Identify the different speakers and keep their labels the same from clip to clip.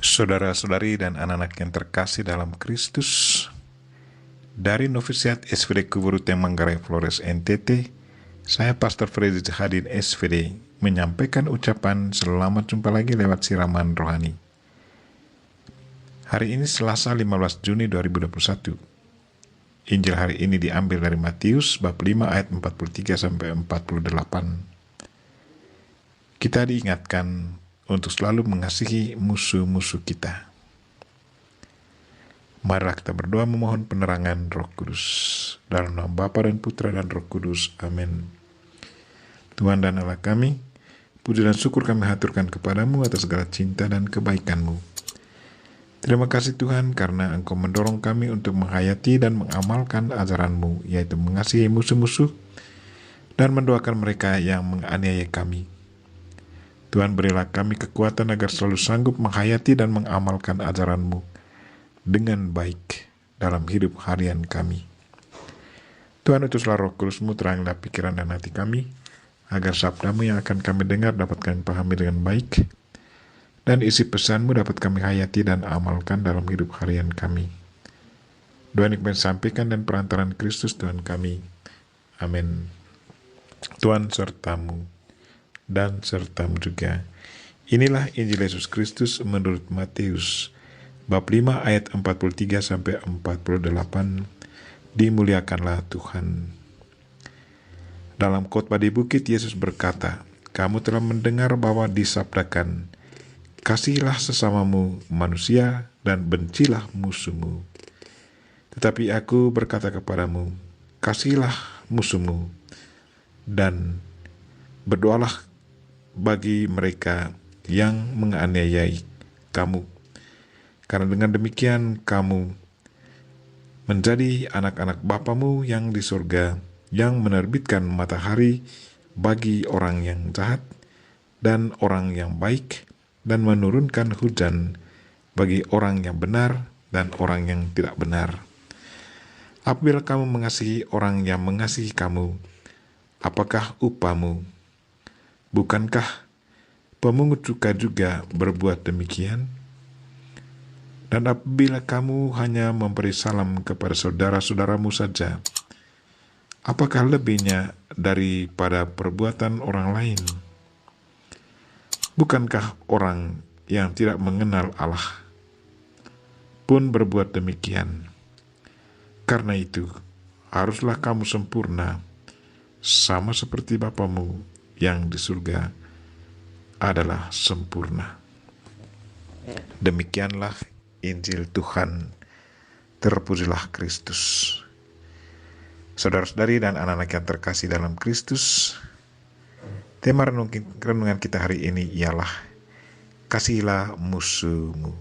Speaker 1: Saudara-saudari dan anak-anak yang terkasih dalam Kristus, dari Novisiat SVD Kuburute Manggarai Flores NTT, saya Pastor Freddy Hadin SVD menyampaikan ucapan selamat jumpa lagi lewat siraman rohani. Hari ini Selasa 15 Juni 2021. Injil hari ini diambil dari Matius bab 5 ayat 43 sampai 48. Kita diingatkan untuk selalu mengasihi musuh-musuh kita. Marilah kita berdoa memohon penerangan Roh Kudus. Dalam nama Bapa dan Putra dan Roh Kudus. Amin. Tuhan dan Allah kami, puji dan syukur kami haturkan kepadamu atas segala cinta dan kebaikan-Mu. Terima kasih Tuhan karena Engkau mendorong kami untuk menghayati dan mengamalkan ajaran-Mu, yaitu mengasihi musuh-musuh dan mendoakan mereka yang menganiaya kami. Tuhan, berilah kami kekuatan agar selalu sanggup menghayati dan mengamalkan ajaran-Mu dengan baik dalam hidup harian kami. Tuhan, utuslah Roh Kudus-Mu, terangilah pikiran dan hati kami, agar sabda-Mu yang akan kami dengar dapat kami pahami dengan baik, dan isi pesan-Mu dapat kami hayati dan amalkan dalam hidup harian kami. Doa ini kami sampaikan dan perantaran Kristus Tuhan kami. Amin. Tuhan sertamu dan sertamu juga. Inilah Injil Yesus Kristus menurut Matius bab 5 ayat 43 sampai 48. Dimuliakanlah Tuhan. Dalam khotbah di bukit, Yesus berkata, "Kamu telah mendengar bahwa disabdakan, kasihilah sesamamu manusia dan bencilah musuhmu. Tetapi aku berkata kepadamu, kasihilah musuhmu dan berdoalah bagi mereka yang menganiayai kamu. Karena dengan demikian kamu menjadi anak-anak Bapamu yang di surga, yang menerbitkan matahari bagi orang yang jahat dan orang yang baik, dan menurunkan hujan bagi orang yang benar dan orang yang tidak benar. Apabila kamu mengasihi orang yang mengasihi kamu, apakah upahmu? Bukankah pemungut cukai juga berbuat demikian? Dan apabila kamu hanya memberi salam kepada saudara-saudaramu saja, apakah lebihnya daripada perbuatan orang lain? Bukankah orang yang tidak mengenal Allah pun berbuat demikian? Karena itu, haruslah kamu sempurna, sama seperti Bapamu yang di surga adalah sempurna." Demikianlah Injil Tuhan. Terpujilah Kristus. Saudara-saudari dan anak-anak yang terkasih dalam Kristus, tema renungan kita hari ini ialah kasihilah musuhmu.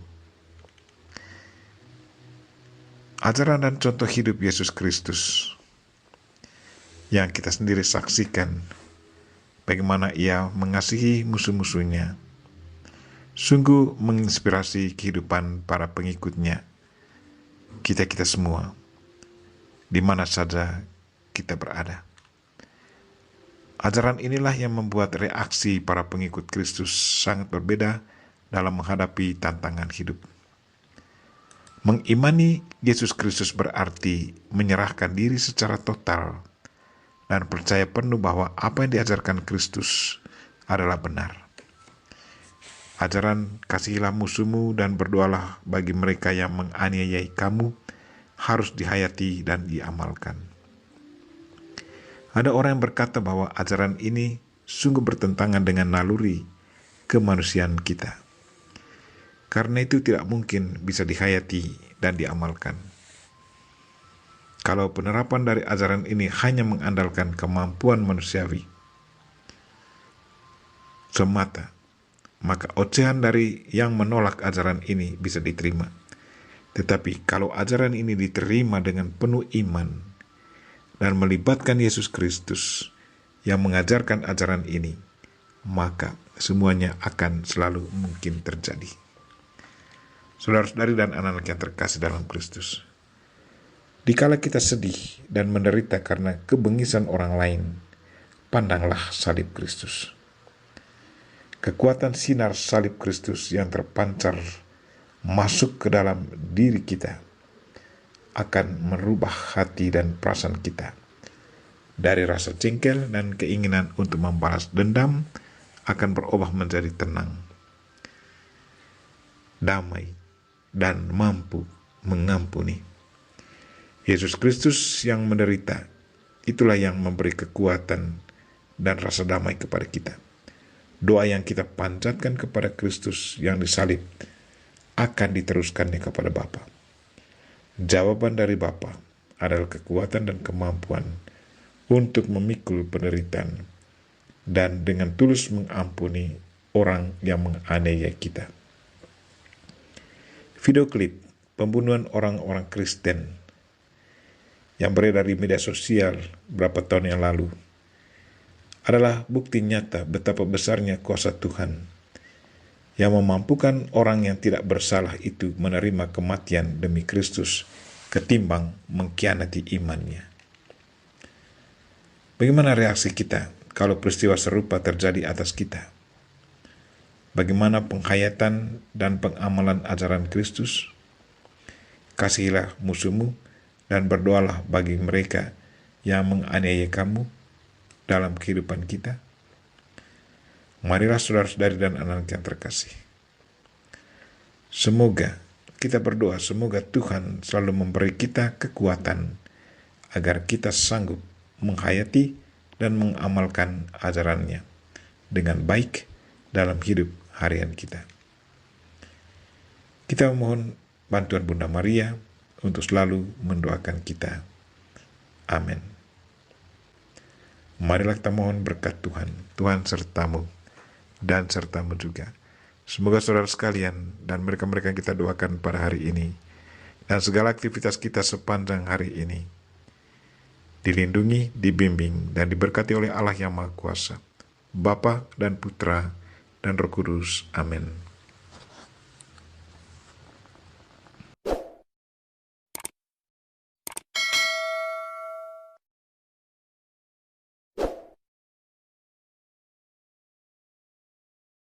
Speaker 1: Ajaran dan contoh hidup Yesus Kristus yang kita sendiri saksikan, bagaimana ia mengasihi musuh-musuhnya, sungguh menginspirasi kehidupan para pengikutnya, kita semua, di mana saja kita berada. Ajaran inilah yang membuat reaksi para pengikut Kristus sangat berbeda dalam menghadapi tantangan hidup. Mengimani Yesus Kristus berarti menyerahkan diri secara total dan percaya penuh bahwa apa yang diajarkan Kristus adalah benar. Ajaran kasihilah musuhmu dan berdoalah bagi mereka yang menganiayai kamu harus dihayati dan diamalkan. Ada orang yang berkata bahwa ajaran ini sungguh bertentangan dengan naluri kemanusiaan kita. Karena itu tidak mungkin bisa dihayati dan diamalkan. Kalau penerapan dari ajaran ini hanya mengandalkan kemampuan manusiawi semata, maka ocehan dari yang menolak ajaran ini bisa diterima. Tetapi kalau ajaran ini diterima dengan penuh iman dan melibatkan Yesus Kristus yang mengajarkan ajaran ini, maka semuanya akan selalu mungkin terjadi. Saudara-saudari dan anak-anak yang terkasih dalam Kristus, dikala kita sedih dan menderita karena kebengisan orang lain, pandanglah salib Kristus. Kekuatan sinar salib Kristus yang terpancar masuk ke dalam diri kita akan merubah hati dan perasaan kita. Dari rasa jengkel dan keinginan untuk membalas dendam akan berubah menjadi tenang, damai, dan mampu mengampuni. Yesus Kristus yang menderita, itulah yang memberi kekuatan dan rasa damai kepada kita. Doa yang kita panjatkan kepada Kristus yang disalib akan diteruskannya kepada Bapa. Jawaban dari Bapa adalah kekuatan dan kemampuan untuk memikul penderitaan dan dengan tulus mengampuni orang yang menganiaya kita. Video klip pembunuhan orang-orang Kristen yang beredar di media sosial beberapa tahun yang lalu adalah bukti nyata betapa besarnya kuasa Tuhan yang memampukan orang yang tidak bersalah itu menerima kematian demi Kristus ketimbang mengkhianati imannya. Bagaimana reaksi kita kalau peristiwa serupa terjadi atas kita? Bagaimana penghayatan dan pengamalan ajaran Kristus? Kasihilah musuhmu dan berdoalah bagi mereka yang menganiaya kamu dalam kehidupan kita. Marilah saudara-saudari dan anak-anak yang terkasih, semoga kita berdoa, semoga Tuhan selalu memberi kita kekuatan agar kita sanggup menghayati dan mengamalkan ajarannya dengan baik dalam hidup harian kita. Kita memohon bantuan Bunda Maria untuk selalu mendoakan kita. Amin. Marilah kita mohon berkat Tuhan. Tuhan sertamu dan sertamu juga. Semoga saudara sekalian dan mereka-mereka yang kita doakan pada hari ini dan segala aktivitas kita sepanjang hari ini dilindungi, dibimbing, dan diberkati oleh Allah yang Maha Kuasa, Bapa dan Putra dan Roh Kudus. Amin.